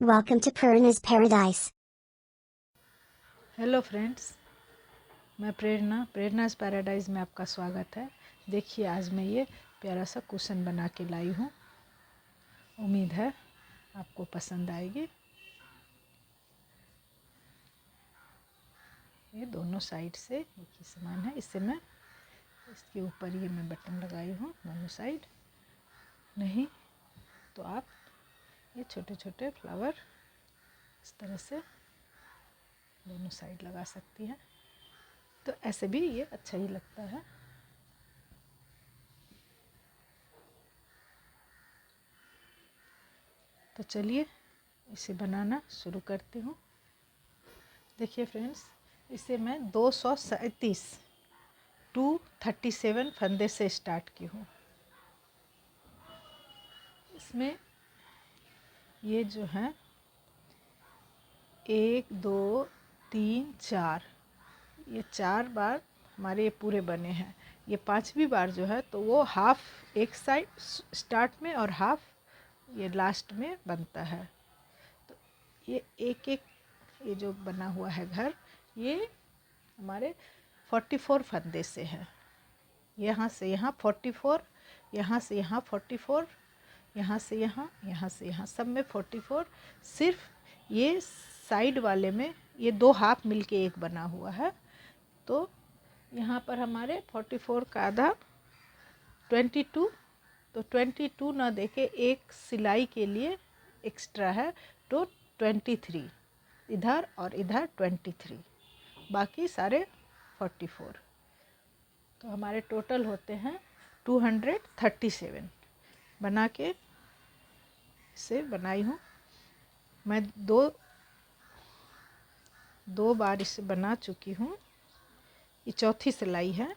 Welcome to Purna's Paradise. Hello friends, मैं प्रेरणा's paradise में आपका स्वागत है। देखिए, आज मैं ये प्यारा सा कुशन बना के लाई हूँ। उम्मीद है आपको पसंद आएगी। ये दोनों साइड से एक ही समान है। इससे मैं इसके ऊपर ये मैं बटन लगाई हूँ दोनों साइड। नहीं तो आप ये छोटे छोटे फ्लावर इस तरह से दोनों साइड लगा सकती हैं, तो ऐसे भी ये अच्छा ही लगता है। तो चलिए इसे बनाना शुरू करती हूँ। देखिए फ्रेंड्स, इसे मैं 237 फंदे से स्टार्ट की हूँ। इसमें ये जो है 1 2 3 4, ये 4 बार हमारे ये पूरे बने हैं। ये 5वीं बार जो है तो वो हाफ एक साइड स्टार्ट में और हाफ ये लास्ट में बनता है। तो ये एक एक ये जो बना हुआ है घर, ये हमारे 44 फंदे से है। यहाँ से यहाँ 44, यहाँ से यहाँ 44, यहाँ से यहाँ, यहाँ से यहाँ, सब में 44। सिर्फ ये साइड वाले में ये 2 हाफ मिलके एक बना हुआ है। तो यहाँ पर हमारे 44 का आधा 22, तो 22 ना देके एक सिलाई के लिए एक्स्ट्रा है, तो 23 इधर और इधर 23, बाकी सारे 44। तो हमारे टोटल होते हैं 237 बना के इसे बनाई हूँ मैं। दो बार इसे बना चुकी हूँ। ये चौथी सिलाई है।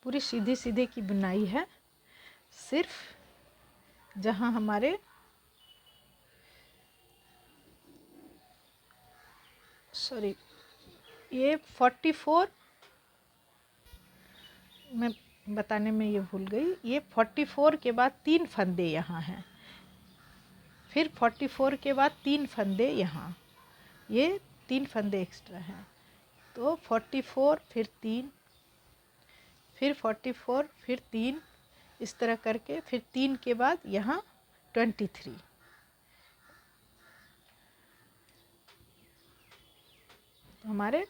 पूरी सीधे सीधे की बुनाई है। सिर्फ जहाँ हमारे ये 44, मैं बताने में ये भूल गई, ये 44 के बाद 3 फंदे यहाँ हैं, फिर 44 के बाद 3 फंदे यहाँ, ये 3 फंदे एक्स्ट्रा हैं। तो 44 फिर 3, फिर 44 फिर 3, इस तरह करके फिर 3 के बाद यहाँ 23। तो हमारे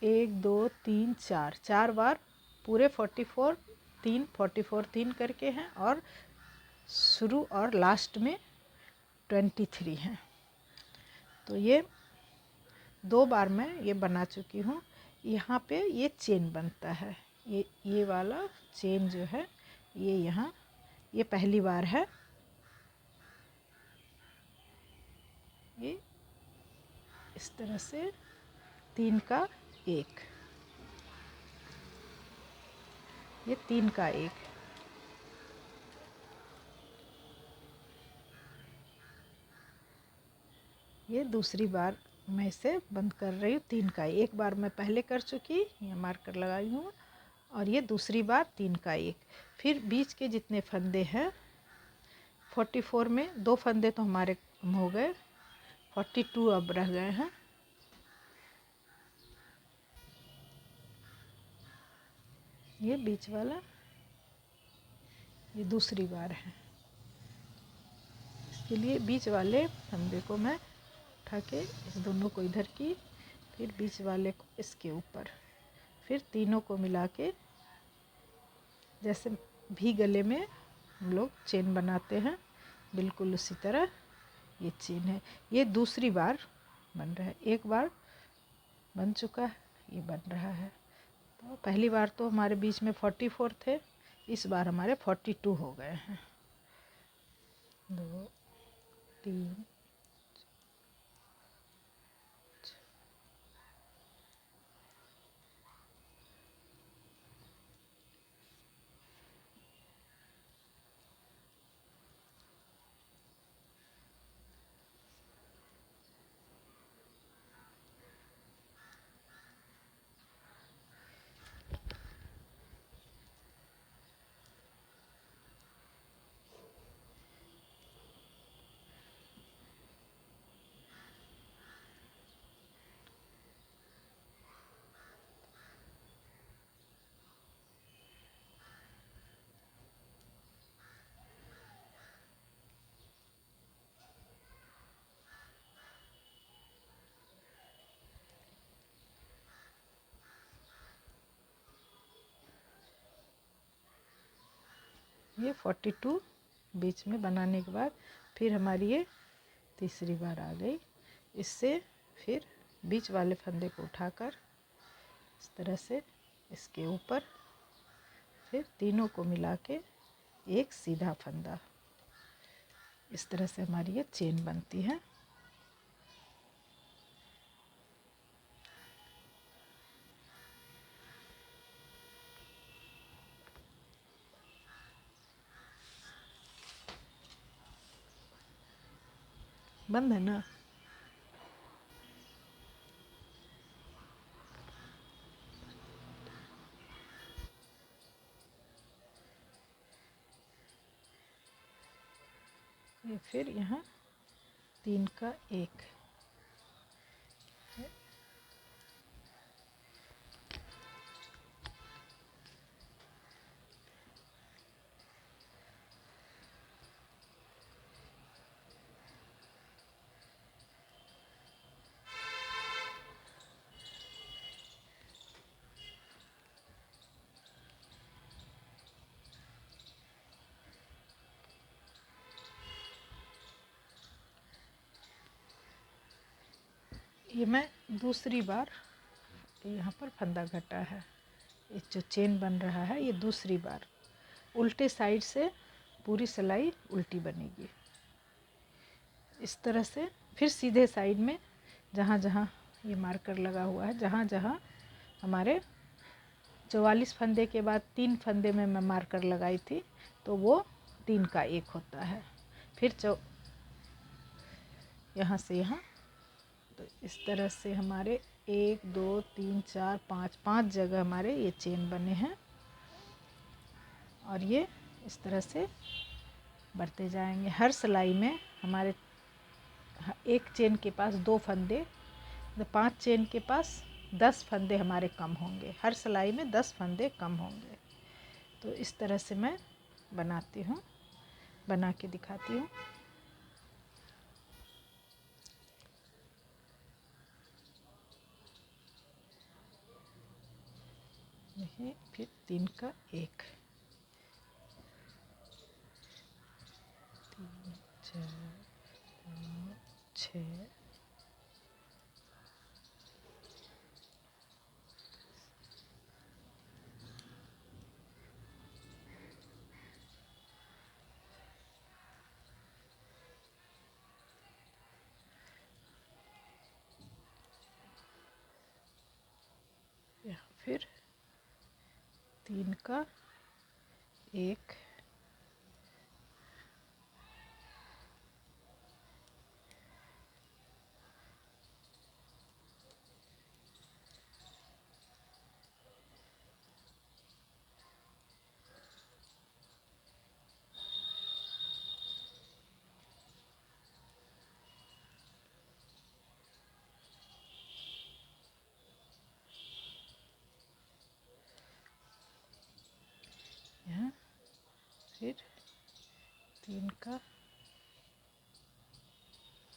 1 2 3 4 4 बार पूरे 44 3 44 3 करके हैं, और शुरू और लास्ट में 23 हैं। तो ये 2 बार मैं ये बना चुकी हूँ। यहाँ पे ये चेन बनता है, ये वाला चेन जो है ये यहाँ, ये पहली बार है। ये इस तरह से 3 का 1, ये 3 का 1, ये दूसरी बार मैं इसे बंद कर रही हूँ। 3 का 1 बार मैं पहले कर चुकी, ये मार्कर लगाई हूँ, और ये दूसरी बार 3 का 1। फिर बीच के जितने फंदे हैं 44 में 2 फंदे तो हमारे कम हो गए, 42 अब रह गए हैं। ये बीच वाला ये दूसरी बार है। इसके लिए बीच वाले फंदे को मैं उठा के इस दोनों को इधर की, फिर बीच वाले को इसके ऊपर, फिर तीनों को मिला के जैसे भी गले में हम लोग चेन बनाते हैं, बिल्कुल उसी तरह ये चेन है। ये दूसरी बार बन रहा है, एक बार बन चुका है, ये बन रहा है। तो पहली बार तो हमारे बीच में 44 थे, इस बार हमारे 42 हो गए हैं। 2 3 4 ये 42 बीच में बनाने के बाद फिर हमारी ये तीसरी बार आ गई। इससे फिर बीच वाले फंदे को उठाकर इस तरह से इसके ऊपर फिर तीनों को मिला के एक सीधा फंदा, इस तरह से हमारी ये चेन बनती है। बंद है ना? ये फिर यहाँ 3 का 1। ये मैं दूसरी बार यहाँ पर फंदा घटा है, ये जो चेन बन रहा है ये दूसरी बार। उल्टे साइड से पूरी सिलाई उल्टी बनेगी इस तरह से। फिर सीधे साइड में जहाँ जहाँ ये मार्कर लगा हुआ है, जहाँ जहाँ हमारे 44 फंदे के बाद 3 फंदे में मैं मार्कर लगाई थी, तो वो 3 का 1 होता है। फिर यहाँ से यहाँ, तो इस तरह से हमारे 1 2 3 4 5 जगह हमारे ये चेन बने हैं। और ये इस तरह से बढ़ते जाएंगे। हर सिलाई में हमारे एक चेन के पास 2 फंदे, 5 चेन के पास 10 फंदे हमारे कम होंगे। हर सिलाई में 10 फंदे कम होंगे। तो इस तरह से मैं बनाती हूँ, बना के दिखाती हूँ। देखिए फिर 3 का 1, 3 4 5 6 फिर 3 का 1, यहाँ फिर 3 का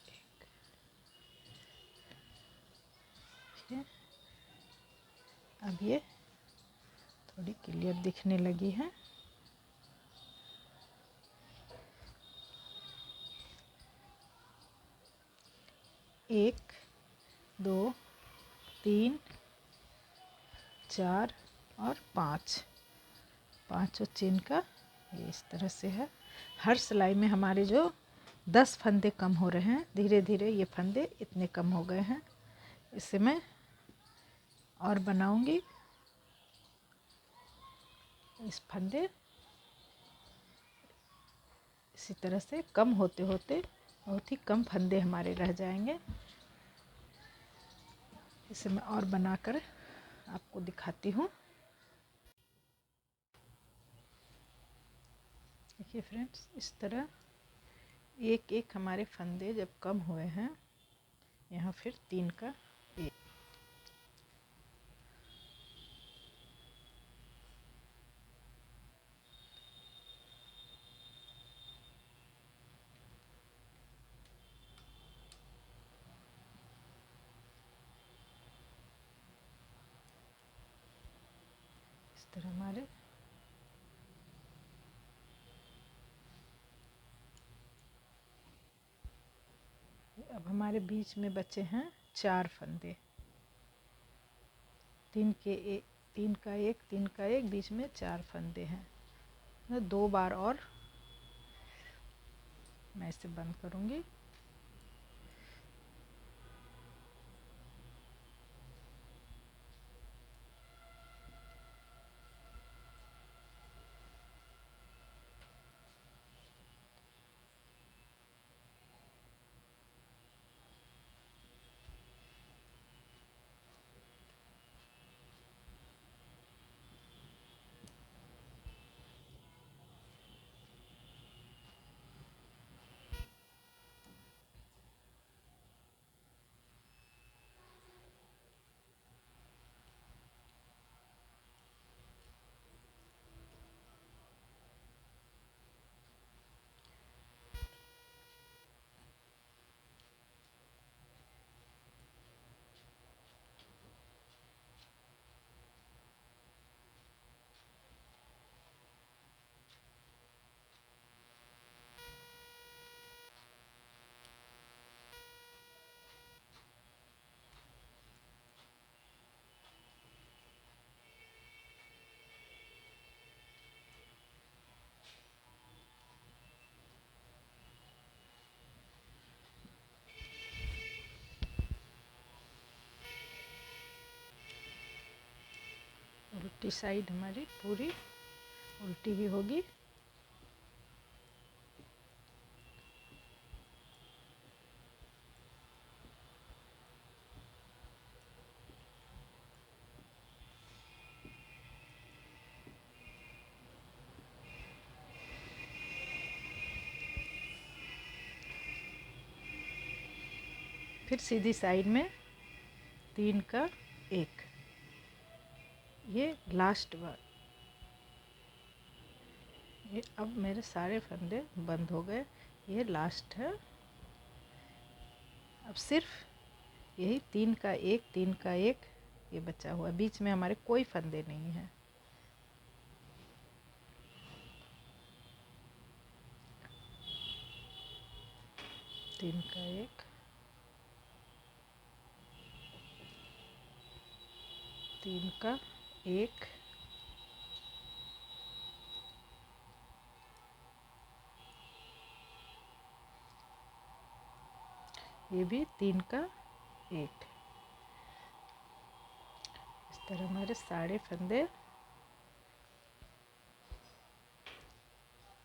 1, फिर अब ये थोड़ी क्लियर दिखने लगी है। 1 2 3 4 और 5, पाँचों चेन का ये इस तरह से है। हर सिलाई में हमारे जो 10 फंदे कम हो रहे हैं, धीरे धीरे ये फंदे इतने कम हो गए हैं। इससे मैं और बनाऊंगी। इस फंदे इसी तरह से कम होते होते बहुत ही कम फंदे हमारे रह जाएंगे। इसे मैं और बनाकर आपको दिखाती हूँ। देखिए फ्रेंड्स, इस तरह एक एक हमारे फंदे जब कम हुए हैं, यहाँ फिर 3 का 1, इस तरह हमारे अब हमारे बीच में बचे हैं 4 फंदे, 3 का एक, 3 का एक, बीच में 4 फंदे हैं। 2 बार और मैं इसे बंद करूँगी। उल्टी साइड हमारी पूरी उल्टी भी होगी। फिर सीधी साइड में 3 का 1, ये लास्ट बार। ये अब मेरे सारे फंदे बंद हो गए, ये लास्ट है। अब सिर्फ यही 3 का 1, 3 का 1 ये बचा हुआ, बीच में हमारे कोई फंदे नहीं हैं। तीन का 1, 3 का 1, ये भी 3 का 1। इस तरह हमारे सारे फंदे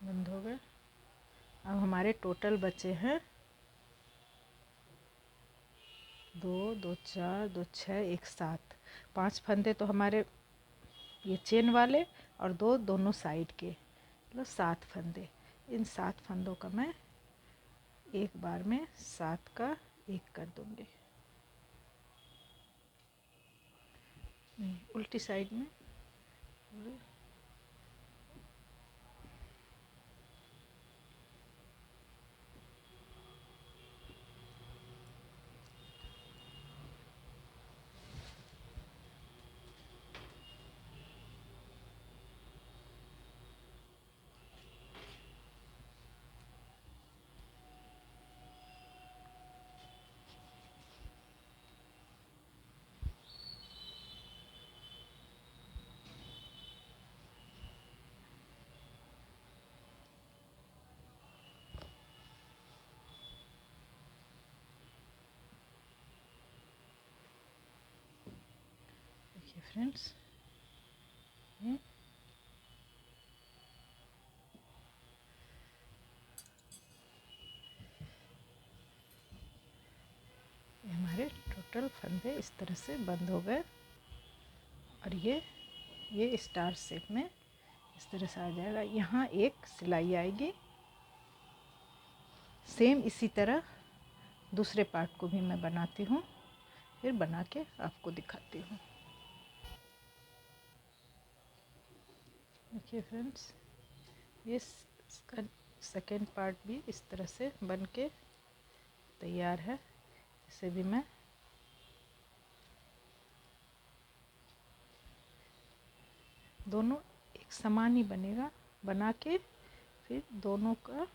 बंद हो गए। अब हमारे टोटल बचे हैं 2, 2, 4, 2, 6, 1, 7। 5 फंदे तो हमारे ये चेन वाले और 2 दोनों साइड के, मतलब 7 फंदे। इन 7 फंदों का मैं एक बार में 7 का 1 कर दूंगी। नहीं, उल्टी साइड में देखिए फ्रेंड्स, ये हमारे टोटल फंदे इस तरह से बंद हो गए। और ये स्टार शेप में इस तरह से आ जाएगा। यहाँ एक सिलाई आएगी। सेम इसी तरह दूसरे पार्ट को भी मैं बनाती हूँ, फिर बना के आपको दिखाती हूँ। देखिए फ्रेंड्स, ये इसका सेकेंड पार्ट भी इस तरह से बन के तैयार है। इसे भी मैं दोनों एक समान ही बनेगा, बना के फिर दोनों का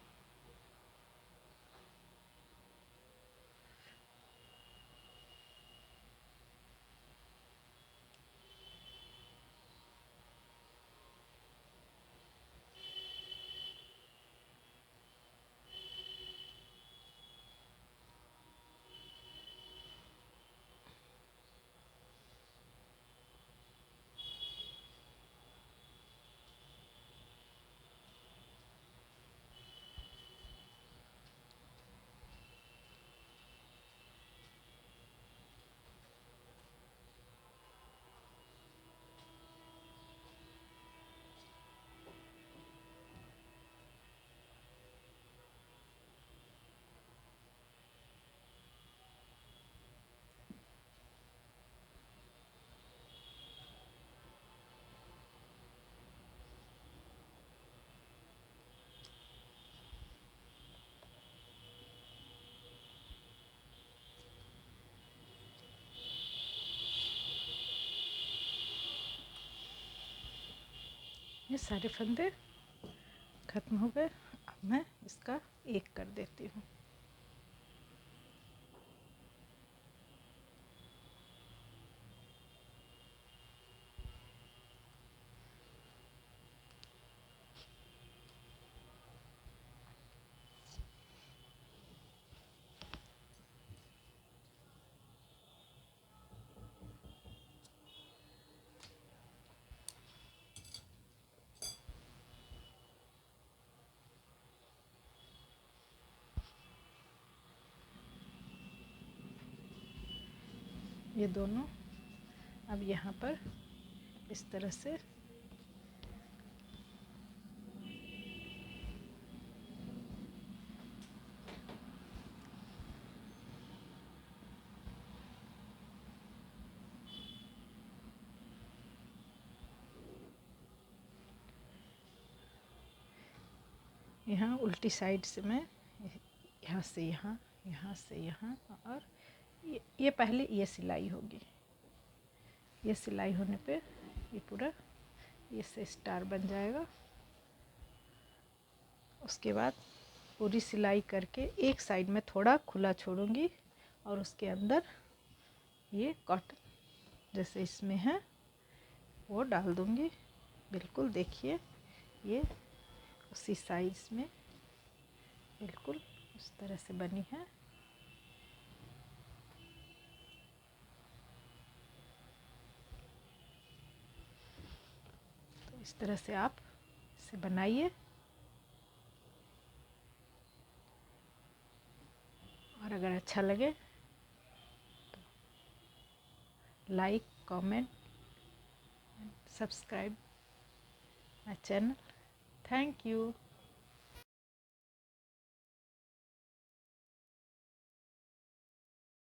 ये सारे फंदे ख़त्म हो गए। अब मैं इसका एक कर देती हूँ। ये दोनों अब यहाँ पर इस तरह से यहाँ उल्टी साइड से मैं यहाँ से यहाँ, यहाँ से यहाँ, और ये पहले ये सिलाई होगी। ये सिलाई होने पे ये पूरा ये से स्टार बन जाएगा। उसके बाद पूरी सिलाई करके एक साइड में थोड़ा खुला छोड़ूंगी और उसके अंदर ये कॉटन जैसे इसमें है वो डाल दूंगी। बिल्कुल देखिए ये उसी साइज में बिल्कुल उस तरह से बनी है। तो इस तरह से आप इसे बनाइए और अगर अच्छा लगे तो like, comment, subscribe my channel. Thank you.